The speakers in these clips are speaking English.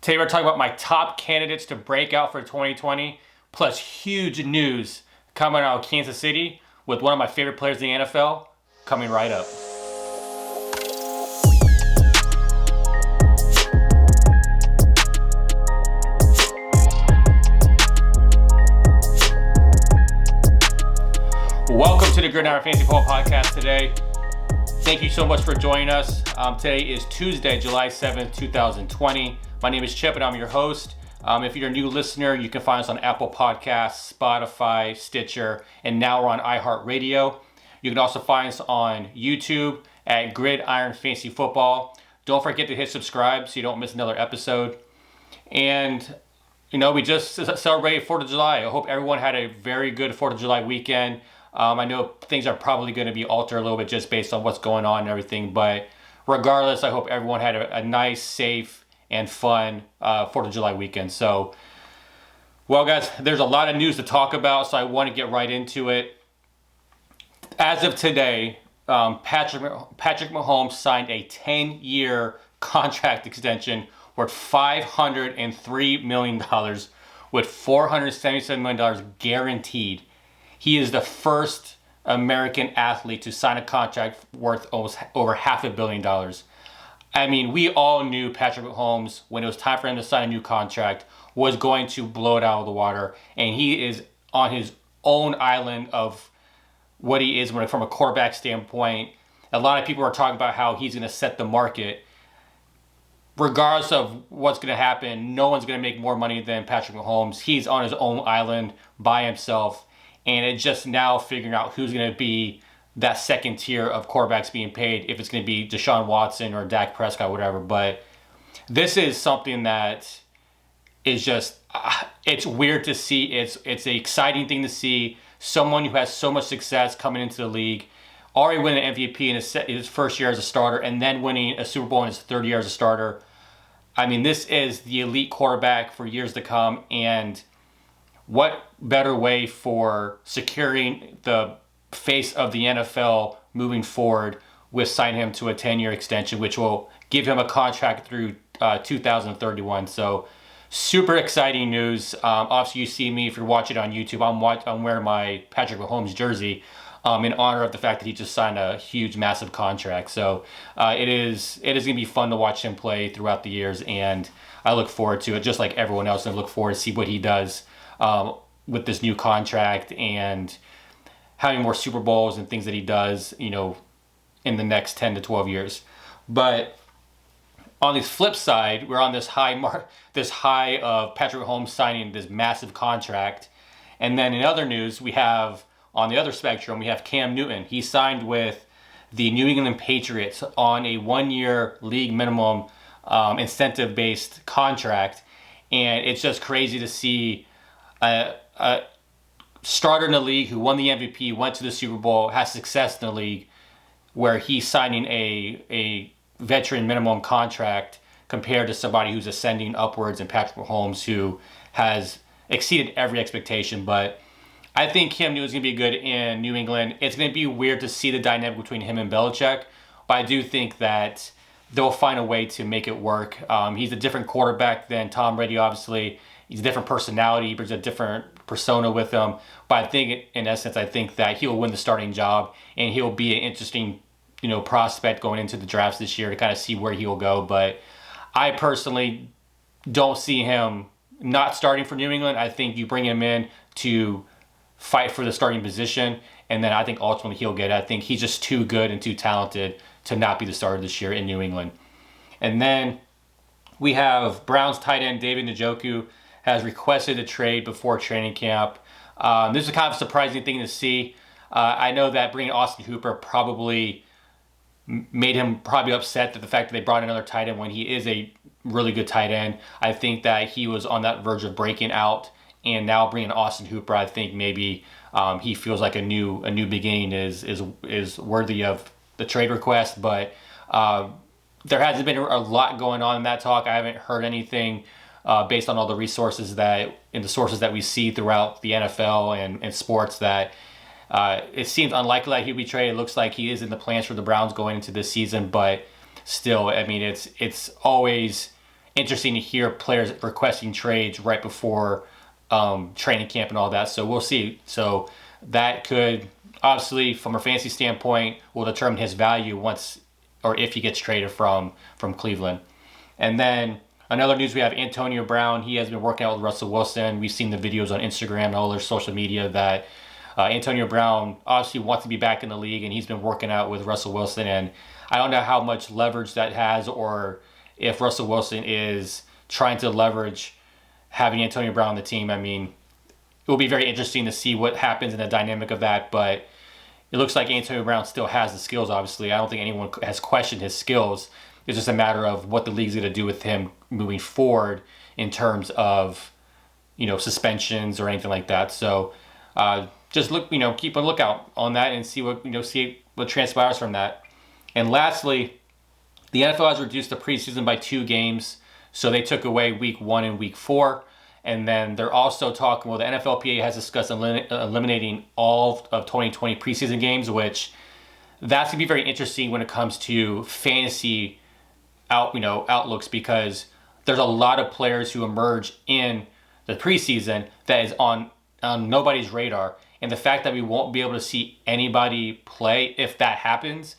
Today we're talking about my top candidates to break out for 2020, plus huge news coming out of Kansas City with one of my favorite players in the NFL coming right up. Welcome to the Gridiron Fantasy Football Podcast today. Thank you so much for joining us. Today is Tuesday, July 7th, 2020. My name is Chip and I'm your host. If you're a new listener, you can find us on Apple Podcasts, Spotify, Stitcher, and now we're on iHeartRadio. You can also find us on YouTube at Gridiron Fantasy Football. Don't forget to hit subscribe so you don't miss another episode. And, we just celebrated 4th of July. I hope everyone had a very good 4th of July weekend. I know things are probably going to be altered a little bit just based on what's going on and everything. But regardless, I hope everyone had a nice, safe, and fun 4th of July weekend. So, well, guys, there's a lot of news to talk about, so I want to get right into it. As of today, Patrick Mahomes signed a 10-year contract extension worth $503 million with $477 million guaranteed. He is the first American athlete to sign a contract worth almost over $500 million. I mean, we all knew Patrick Mahomes, when it was time for him to sign a new contract, was going to blow it out of the water. And he is on his own island of what he is from a quarterback standpoint. A lot of people are talking about how he's going to set the market. Regardless of what's going to happen, no one's going to make more money than Patrick Mahomes. He's on his own island by himself. And it's just now figuring out who's going to be that second tier of quarterbacks being paid, if it's going to be Deshaun Watson or Dak Prescott, whatever. But this is something that is just, it's weird to see. It's an exciting thing to see. Someone who has so much success coming into the league, already winning an MVP in his first year as a starter, and then winning a Super Bowl in his third year as a starter. I mean, this is the elite quarterback for years to come. And what better way for securing the face of the NFL moving forward with signing him to a 10-year extension, which will give him a contract through 2031. So super exciting news. Obviously, you see me if you're watching on YouTube. I'm wearing my Patrick Mahomes jersey in honor of the fact that he just signed a huge, massive contract. So it is going to be fun to watch him play throughout the years, and I look forward to it, just like everyone else. I look forward to see what he does with this new contract and having more Super Bowls and things that he does, in the next 10 to 12 years. But on the flip side, we're on this high of Patrick Mahomes signing this massive contract. And then in other news, we have, on the other spectrum, we have Cam Newton. He signed with the New England Patriots on a 1-year league minimum incentive-based contract. And it's just crazy to see a starter in the league who won the MVP, went to the Super Bowl, has success in the league, where he's signing a veteran minimum contract compared to somebody who's ascending upwards in Patrick Mahomes, who has exceeded every expectation. But I think Cam Newton's going to be good in New England. It's going to be weird to see the dynamic between him and Belichick, but I do think that they'll find a way to make it work. He's a different quarterback than Tom Brady, obviously. He's a different personality. He brings a different persona with him. But I think, in essence, I think that he'll win the starting job, and he'll be an interesting, prospect going into the drafts this year to kind of see where he'll go. But I personally don't see him not starting for New England. I think you bring him in to fight for the starting position, and then I think ultimately he'll get it. I think he's just too good and too talented to not be the starter this year in New England. And then we have Browns tight end David Njoku has requested a trade before training camp. This is kind of a surprising thing to see. I know that bringing Austin Hooper probably made him upset at the fact that they brought another tight end when he is a really good tight end. I think that he was on that verge of breaking out, and now bringing Austin Hooper, I think maybe he feels like a new beginning is worthy of the trade request. But there hasn't been a lot going on in that talk. I haven't heard anything based on all the sources that we see throughout the NFL and sports that it seems unlikely that he'll be traded. It looks like he is in the plans for the Browns going into this season, but still, I mean, it's always interesting to hear players requesting trades right before training camp and all that. So we'll see. So that could, obviously, from a fantasy standpoint, will determine his value once or if he gets traded from Cleveland. And then another news, we have Antonio Brown. He has been working out with Russell Wilson. We've seen the videos on Instagram and all their social media that Antonio Brown obviously wants to be back in the league, and he's been working out with Russell Wilson. And I don't know how much leverage that has, or if Russell Wilson is trying to leverage having Antonio Brown on the team. I mean, it will be very interesting to see what happens in the dynamic of that, but it looks like Antonio Brown still has the skills, obviously. I don't think anyone has questioned his skills. It's just a matter of what the league's going to do with him moving forward in terms of, suspensions or anything like that. So just keep a lookout on that and see what transpires from that. And lastly, the NFL has reduced the preseason by 2 games. So they took away week 1 and week 4. And then they're also talking, the NFLPA has discussed eliminating all of 2020 preseason games, which that's going to be very interesting when it comes to fantasy outlooks, because there's a lot of players who emerge in the preseason that is on nobody's radar. And the fact that we won't be able to see anybody play, if that happens,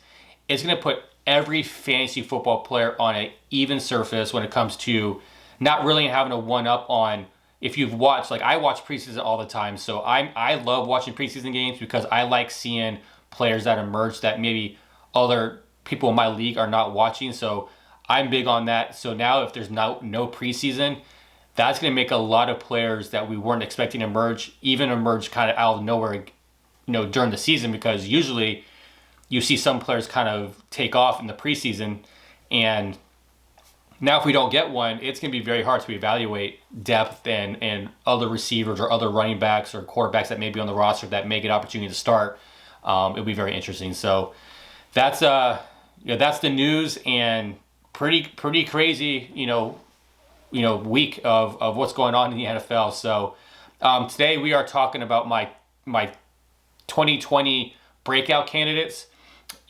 it's going to put every fantasy football player on an even surface when it comes to not really having a one-up on, if you've watched, I watch preseason all the time, so I love watching preseason games because I like seeing players that emerge that maybe other people in my league are not watching, so I'm big on that. So now if there's no preseason, that's going to make a lot of players that we weren't expecting to emerge kind of out of nowhere, during the season, because usually you see some players kind of take off in the preseason, and now if we don't get one, it's going to be very hard to evaluate depth and other receivers or other running backs or quarterbacks that may be on the roster that may get opportunity to start. It'll be very interesting. So that's that's the news, and pretty crazy week of what's going on in the NFL. So today we are talking about my 2020 breakout candidates.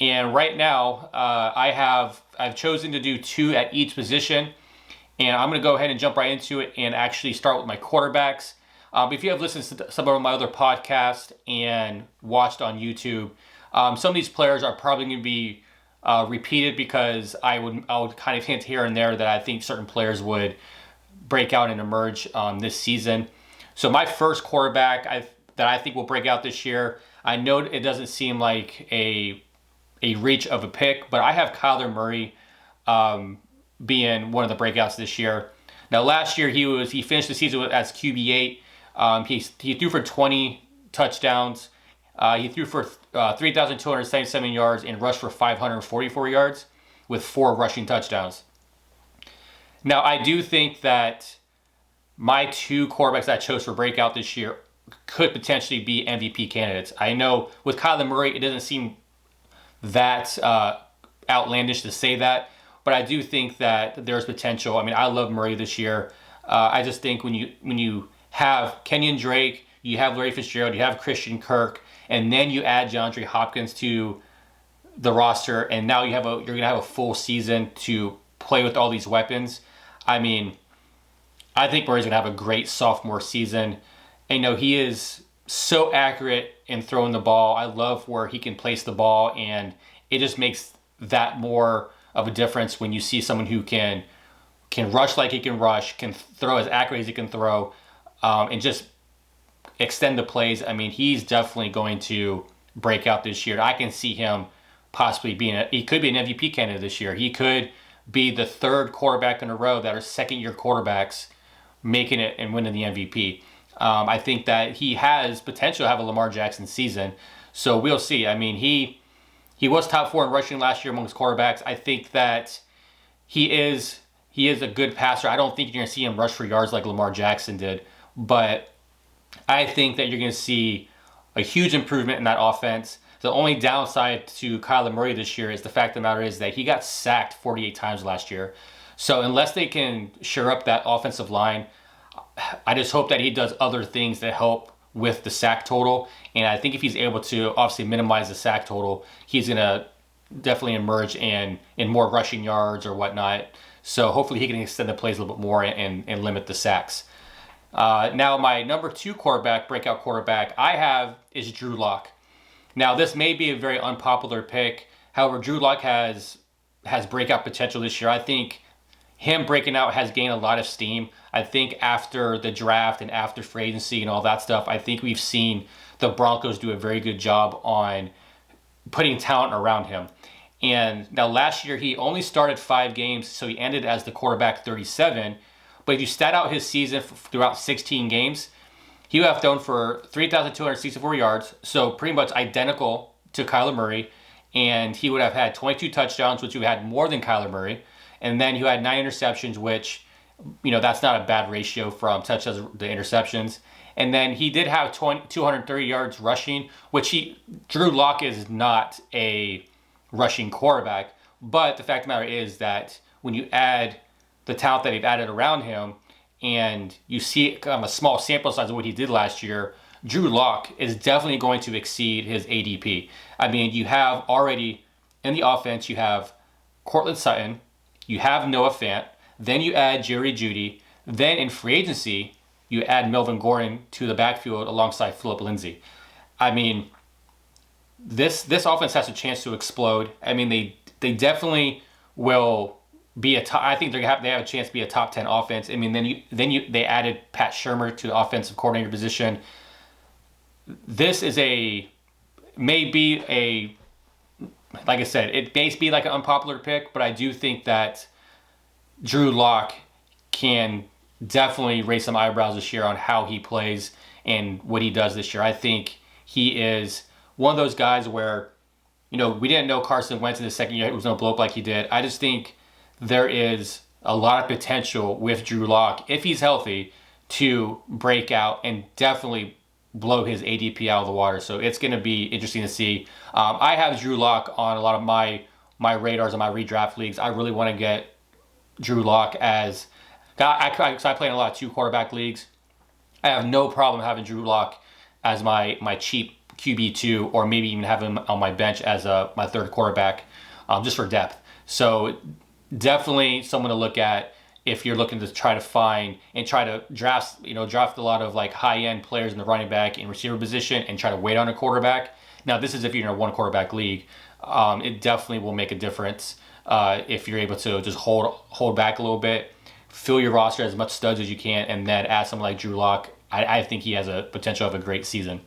And right now, I've chosen to do 2 at each position, and I'm going to go ahead and jump right into it and actually start with my quarterbacks. If you have listened to some of my other podcasts and watched on YouTube, some of these players are probably going to be repeated, because I would kind of hint here and there that I think certain players would break out and emerge this season. So my first quarterback that I think will break out this year, I know it doesn't seem like a reach of a pick, but I have Kyler Murray being one of the breakouts this year. Now, last year he finished the season as QB8. He threw for 20 touchdowns. He threw for 3,277 yards and rushed for 544 yards with 4 rushing touchdowns. Now, I do think that my 2 quarterbacks that I chose for breakout this year could potentially be MVP candidates. I know with Kyler Murray, it doesn't seem that outlandish to say that, but I do think that there's potential. I mean, I love Murray this year. I just think when you have Kenyan Drake, you have Larry Fitzgerald, you have Christian Kirk, and then you add DeAndre Hopkins to the roster, and now you're going to have a full season to play with all these weapons. I mean, I think Murray's going to have a great sophomore season. And he is so accurate in throwing the ball. I love where he can place the ball, and it just makes that more of a difference when you see someone who can rush like he can rush, can throw as accurate as he can throw, and just extend the plays. I mean, he's definitely going to break out this year. I can see him possibly he could be an MVP candidate this year. He could be the 3rd quarterback in a row that are second-year quarterbacks making it and winning the MVP. I think that he has potential to have a Lamar Jackson season. So we'll see. I mean, he was top 4 in rushing last year amongst quarterbacks. I think that he is a good passer. I don't think you're going to see him rush for yards like Lamar Jackson did. But I think that you're going to see a huge improvement in that offense. The only downside to Kyler Murray this year is the fact of the matter is that he got sacked 48 times last year. So unless they can shore up that offensive line, I just hope that he does other things that help with the sack total. And I think if he's able to obviously minimize the sack total, he's going to definitely emerge in more rushing yards or whatnot. So hopefully he can extend the plays a little bit more and limit the sacks. Now my number 2 breakout quarterback I have is Drew Lock. Now this may be a very unpopular pick. However, Drew Lock has breakout potential this year. I think him breaking out has gained a lot of steam. I think after the draft and after free agency and all that stuff, I think we've seen the Broncos do a very good job on putting talent around him. And now last year he only started 5 games, so he ended as the quarterback 37. But if you stat out his season throughout 16 games, he would have thrown for 3,264 yards, so pretty much identical to Kyler Murray. And he would have had 22 touchdowns, which would have had more than Kyler Murray. And then he had 9 interceptions, which, that's not a bad ratio from touchdowns to the interceptions. And then he did have 230 yards rushing, which Drew Lock is not a rushing quarterback. But the fact of the matter is that when you add the talent that they've added around him and you see a small sample size of what he did last year, Drew Lock is definitely going to exceed his ADP. I mean, you have already in the offense, you have Cortland Sutton, you have Noah Fant, then you add Jerry Jeudy, then in free agency, you add Melvin Gordon to the backfield alongside Phillip Lindsay. I mean, this offense has a chance to explode. I mean, they definitely will be I think they have a chance to be a top 10 offense. I mean, they added Pat Shurmur to the offensive coordinator position. This is like I said, it may be like an unpopular pick, but I do think that Drew Lock can definitely raise some eyebrows this year on how he plays and what he does this year. I think he is one of those guys where, we didn't know Carson Wentz in the second year it was going to blow up like he did. I just think there is a lot of potential with Drew Lock, if he's healthy, to break out and definitely blow his ADP out of the water. So it's going to be interesting to see. I have Drew Lock on a lot of my radars and my redraft leagues. I really want to get Drew Lock as I play in a lot of 2 quarterback leagues. I have no problem having Drew Lock as my cheap QB2, or maybe even have him on my bench as my 3rd quarterback, just for depth. So definitely someone to look at if you're looking to try to find and try to draft a lot of like high-end players in the running back and receiver position and try to wait on a quarterback. Now, this is if you're in a 1 quarterback league. It definitely will make a difference if you're able to just hold back a little bit, fill your roster as much studs as you can, and then add someone like Drew Lock. I think he has a potential of a great season.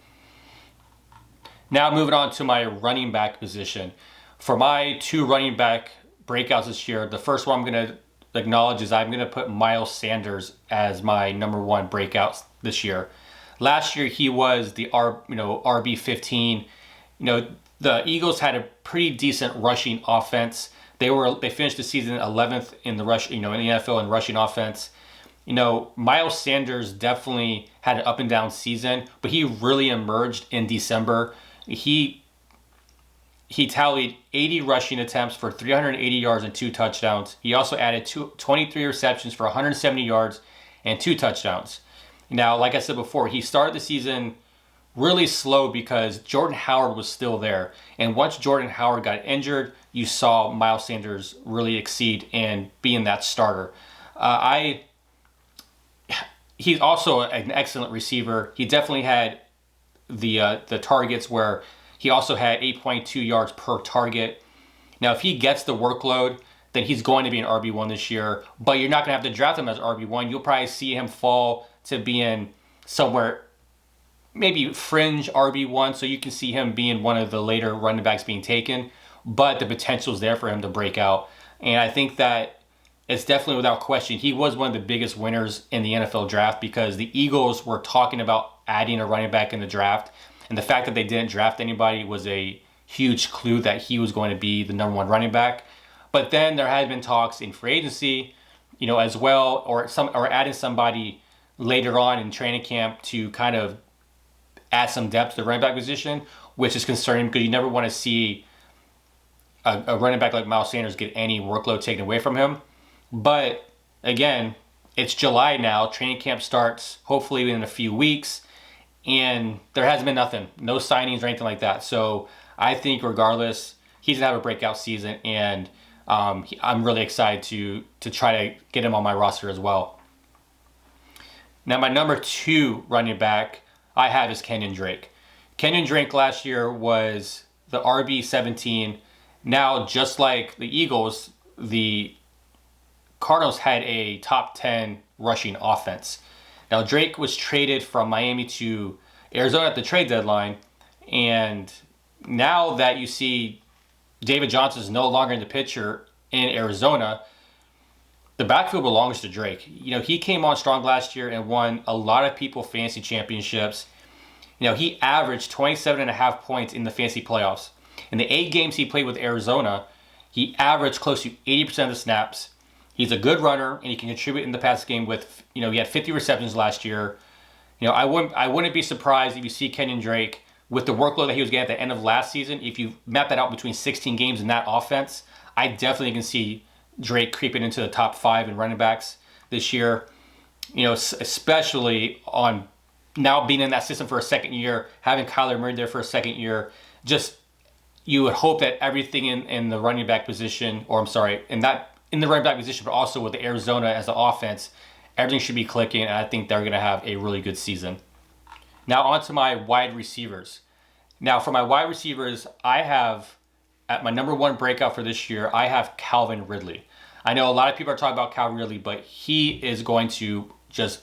Now moving on to my running back position. For my 2 running back breakouts this year, the first one I'm going to acknowledge is I'm going to put Miles Sanders as my number 1 breakout this year. Last year he was the RB15. The Eagles had a pretty decent rushing offense. They finished the season 11th in the rush, in the NFL in rushing offense. Miles Sanders definitely had an up and down season, but he really emerged in December. He tallied 80 rushing attempts for 380 yards and 2 touchdowns. He also added 23 receptions for 170 yards and 2 touchdowns. Now, like I said before, he started the season really slow because Jordan Howard was still there. And once Jordan Howard got injured, you saw Miles Sanders really exceed in being that starter. He's also an excellent receiver. He definitely had the targets where he also had 8.2 yards per target. Now, if he gets the workload, then he's going to be an RB1 this year. But you're not going to have to draft him as RB1. You'll probably see him fall to being somewhere, maybe fringe RB1. So you can see him being one of the later running backs being taken. But the potential is there for him to break out. And I think that it's definitely without question, he was one of the biggest winners in the NFL draft because the Eagles were talking about adding a running back in the draft. And the fact that they didn't draft anybody was a huge clue that he was going to be the number 1 running back. But then there had been talks in free agency, as well, or adding somebody later on in training camp to kind of add some depth to the running back position, which is concerning because you never want to see a running back like Miles Sanders get any workload taken away from him. But again, it's July now. Training camp starts hopefully in a few weeks. And there hasn't been nothing, no signings or anything like that. So I think regardless, he's going to have a breakout season. And I'm really excited to try to get him on my roster as well. Now, my number 2 running back I have is Kenyan Drake. Kenyan Drake last year was the RB17. Now, just like the Eagles, the Cardinals had a top 10 rushing offense. Now, Drake was traded from Miami to Arizona at the trade deadline, and now that you see David Johnson is no longer in the picture in Arizona, the backfield belongs to Drake. He came on strong last year and won a lot of people fantasy championships. He averaged 27.5 points in the fantasy playoffs. In the 8 games he played with Arizona, he averaged close to 80% of the snaps. He's a good runner, and he can contribute in the pass game with, he had 50 receptions last year. I wouldn't be surprised if you see Kenyan Drake with the workload that he was getting at the end of last season. If you map that out between 16 games in that offense, I definitely can see Drake creeping into the top 5 in running backs this year. Especially on now being in that system for a second year, having Kyler Murray there for a second year. Just, you would hope that everything in the running back position, in the running back position, but also with the Arizona as the offense, everything should be clicking, and I think they're going to have a really good season. Now on to my wide receivers. Now for my wide receivers, I have, at my number 1 breakout for this year, I have Calvin Ridley. I know a lot of people are talking about Calvin Ridley, but he is going to just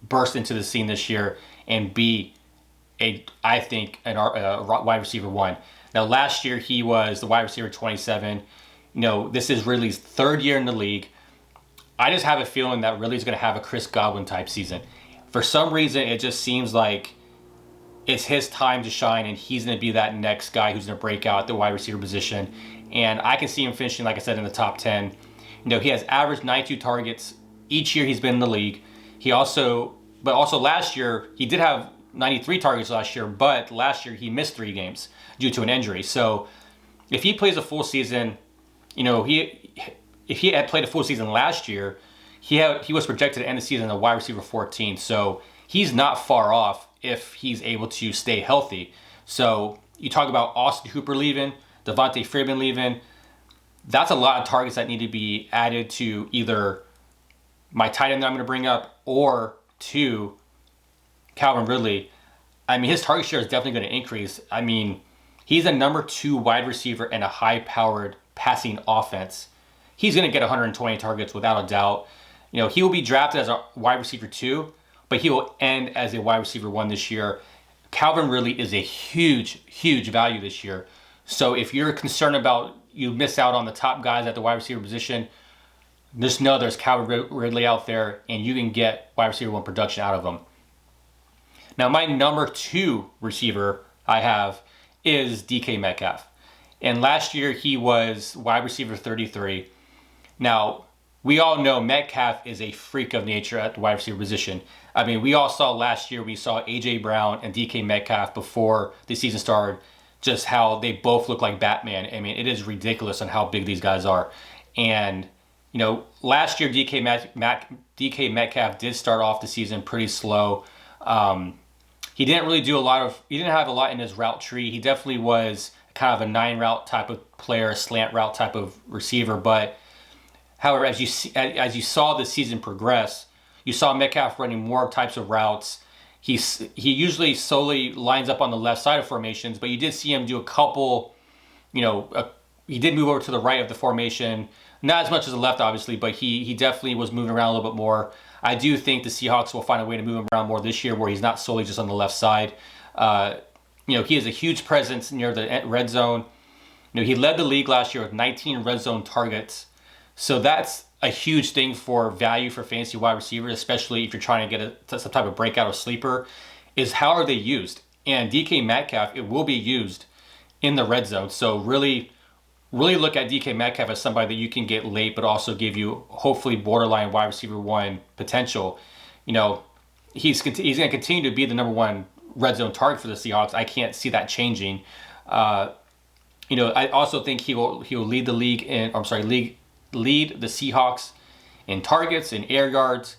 burst into the scene this year and be a wide receiver 1. Now last year he was the wide receiver 27. This is Ridley's 3rd year in the league. I just have a feeling that Ridley's going to have a Chris Godwin type season. For some reason, it just seems like it's his time to shine, and he's going to be that next guy who's going to break out at the wide receiver position. And I can see him finishing, like I said, in the top 10. He has averaged 92 targets each year he's been in the league. But also last year, he did have 93 targets last year, but last year he missed 3 games due to an injury. So if he plays a full season, if he had played a full season last year, he was projected to end the season as a wide receiver 14. So he's not far off if he's able to stay healthy. So you talk about Austin Hooper leaving, Devontae Freeman leaving. That's a lot of targets that need to be added to either my tight end that I'm going to bring up or to Calvin Ridley. His target share is definitely going to increase. He's a number 2 wide receiver in a high-powered passing offense. He's going to get 120 targets without a doubt. He will be drafted as a wide receiver 2, but he will end as a wide receiver 1 this year. Calvin Ridley is a huge, huge value this year. So if you're concerned about you miss out on the top guys at the wide receiver position, just know there's Calvin Ridley out there, and you can get wide receiver 1 production out of him. Now, my number 2 receiver I have is DK Metcalf. And last year, he was wide receiver 33. Now, we all know Metcalf is a freak of nature at the wide receiver position. We all saw last year, we saw A.J. Brown and DK Metcalf before the season started, just how they both look like Batman. It is ridiculous on how big these guys are. And, last year, DK Metcalf did start off the season pretty slow. He didn't really he didn't have a lot in his route tree. He definitely was kind of a 9 route type of player, a slant route type of receiver. But however, as you saw the season progress, you saw Metcalf running more types of routes. He usually solely lines up on the left side of formations, but you did see him do a couple, he did move over to the right of the formation. Not as much as the left, obviously, but he definitely was moving around a little bit more. I do think the Seahawks will find a way to move him around more this year where he's not solely just on the left side. He has a huge presence near the red zone. He led the league last year with 19 red zone targets. So that's a huge thing for value for fantasy wide receivers, especially if you're trying to get some type of breakout or sleeper, is how are they used? And DK Metcalf, it will be used in the red zone. So really look at DK Metcalf as somebody that you can get late, but also give you hopefully borderline wide receiver 1 potential. He's going to continue to be the number 1 red zone target for the Seahawks. I can't see that changing. I also think he will lead the league lead the Seahawks in targets and air yards.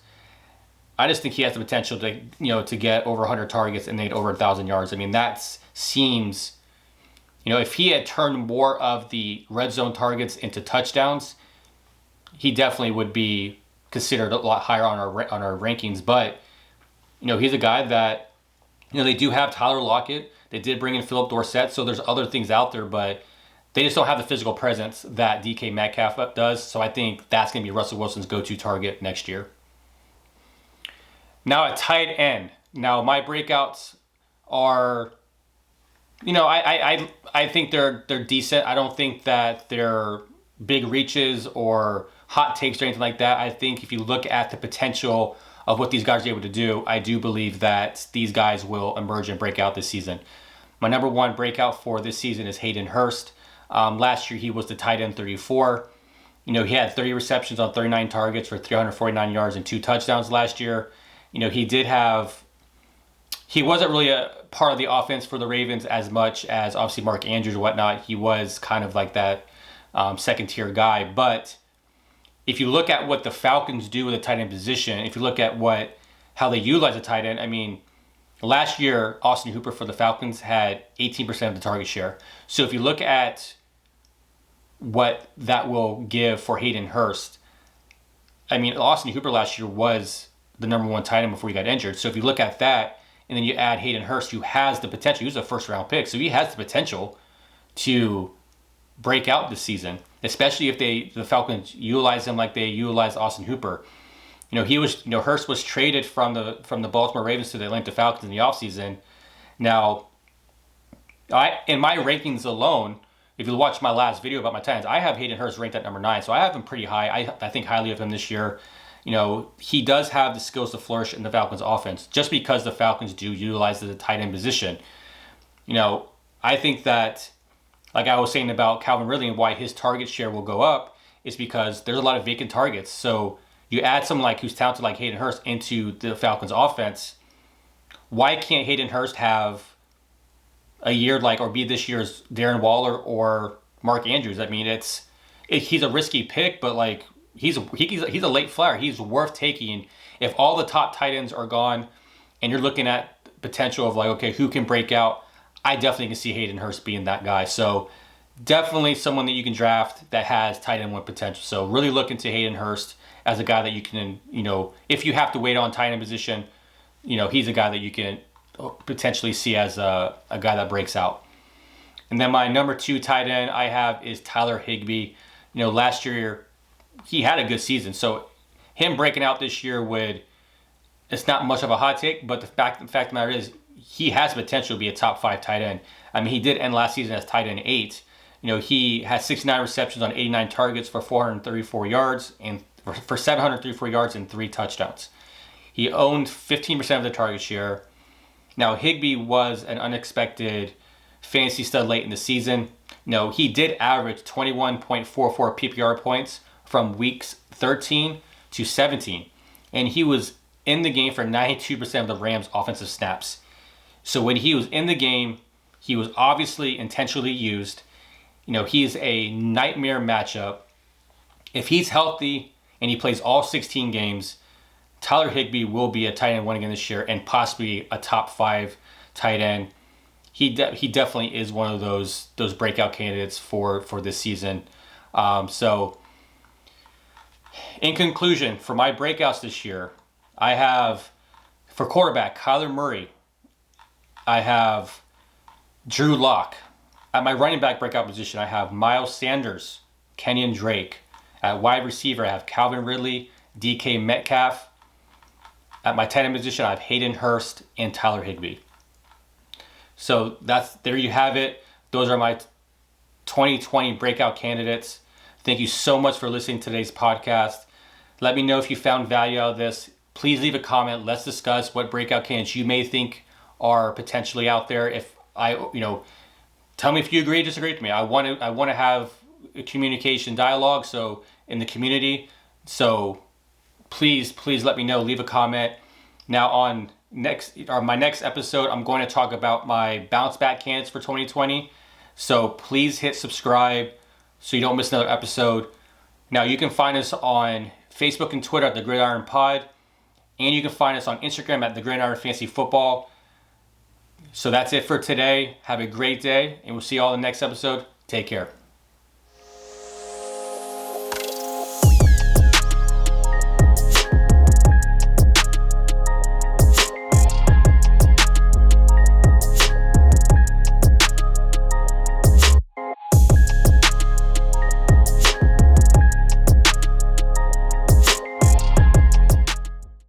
I just think he has the potential to get over 100 targets and then over 1,000 yards. That seems If he had turned more of the red zone targets into touchdowns, he definitely would be considered a lot higher on our rankings. But he's a guy that they do have Tyler Lockett. They did bring in Philip Dorsett, so there's other things out there, but they just don't have the physical presence that DK Metcalf does. So I think that's going to be Russell Wilson's go-to target next year. Now at tight end. Now my breakouts are, I think they're decent. I don't think that they're big reaches or hot takes or anything like that. I think if you look at the potential of what these guys are able to do, I do believe that these guys will emerge and break out this season. My number one breakout for this season is Hayden Hurst. Last year he was the tight end 34. He had 30 receptions on 39 targets for 349 yards and 2 touchdowns last year. He wasn't really a part of the offense for the Ravens as much as obviously Mark Andrews and whatnot. He was kind of like that second tier guy. But if you look at what the Falcons do with the tight end position, if you look at how they utilize a tight end, last year Austin Hooper for the Falcons had 18% of the target share. So if you look at what that will give for Hayden Hurst, Austin Hooper last year was the number one tight end before he got injured. So if you look at that, and then you add Hayden Hurst, who has the potential, he was a first round pick, so he has the potential to break out this season, especially if the Falcons utilize him like they utilized Austin Hooper. Hurst was traded from the Baltimore Ravens to the Atlanta Falcons in the offseason. Now, in my rankings alone, if you watch my last video about my tight ends, I have Hayden Hurst ranked at number 9, so I have him pretty high. I think highly of him this year. He does have the skills to flourish in the Falcons offense just because the Falcons do utilize the tight end position. I think that, like I was saying about Calvin Ridley and why his target share will go up is because there's a lot of vacant targets. So you add someone who's talented like Hayden Hurst into the Falcons offense. Why can't Hayden Hurst have a year or be this year's Darren Waller or Mark Andrews? He's a risky pick, but he's a late flyer. He's worth taking. If all the top tight ends are gone and you're looking at potential of okay, who can break out, I definitely can see Hayden Hurst being that guy. So definitely someone that you can draft that has tight end 1 potential. So really look into Hayden Hurst as a guy that you can, if you have to wait on tight end position, he's a guy that you can potentially see as a guy that breaks out. And then my number 2 tight end I have is Tyler Higbee. Last year he had a good season, so him breaking out this year it's not much of a hot take, but the fact of the matter is he has potential to be a top 5 tight end. He did end last season as tight end 8. He had 69 receptions on 89 targets for 434 yards and for 734 yards and 3 touchdowns. He owned 15% of the target share. Now Higbee was an unexpected fantasy stud late in the season. He did average 21.44 PPR points from weeks 13 to 17. And he was in the game for 92% of the Rams' offensive snaps. So when he was in the game, he was obviously intentionally used. He's a nightmare matchup. If he's healthy and he plays all 16 games, Tyler Higbee will be a tight end 1 again this year and possibly a top 5 tight end. He definitely is one of those breakout candidates for this season. So in conclusion, for my breakouts this year, I have, for quarterback, Kyler Murray. I have Drew Lock. At my running back breakout position, I have Miles Sanders, Kenyan Drake. At wide receiver, I have Calvin Ridley, DK Metcalf. At my tight end position, I have Hayden Hurst and Tyler Higbee. So there you have it. Those are my 2020 breakout candidates. Thank you so much for listening to today's podcast. Let me know if you found value out of this. Please leave a comment. Let's discuss what breakout candidates you may think are potentially out there. Tell me if you agree or disagree with me. I want to have a communication dialogue. So in the community. So please let me know. Leave a comment. Now on my next episode, I'm going to talk about my bounce back candidates for 2020. So please hit subscribe so you don't miss another episode. Now you can find us on Facebook and Twitter at the Gridiron Pod, and you can find us on Instagram at the Gridiron Fantasy Football. So that's it for today. Have a great day, and we'll see you all in the next episode. Take care.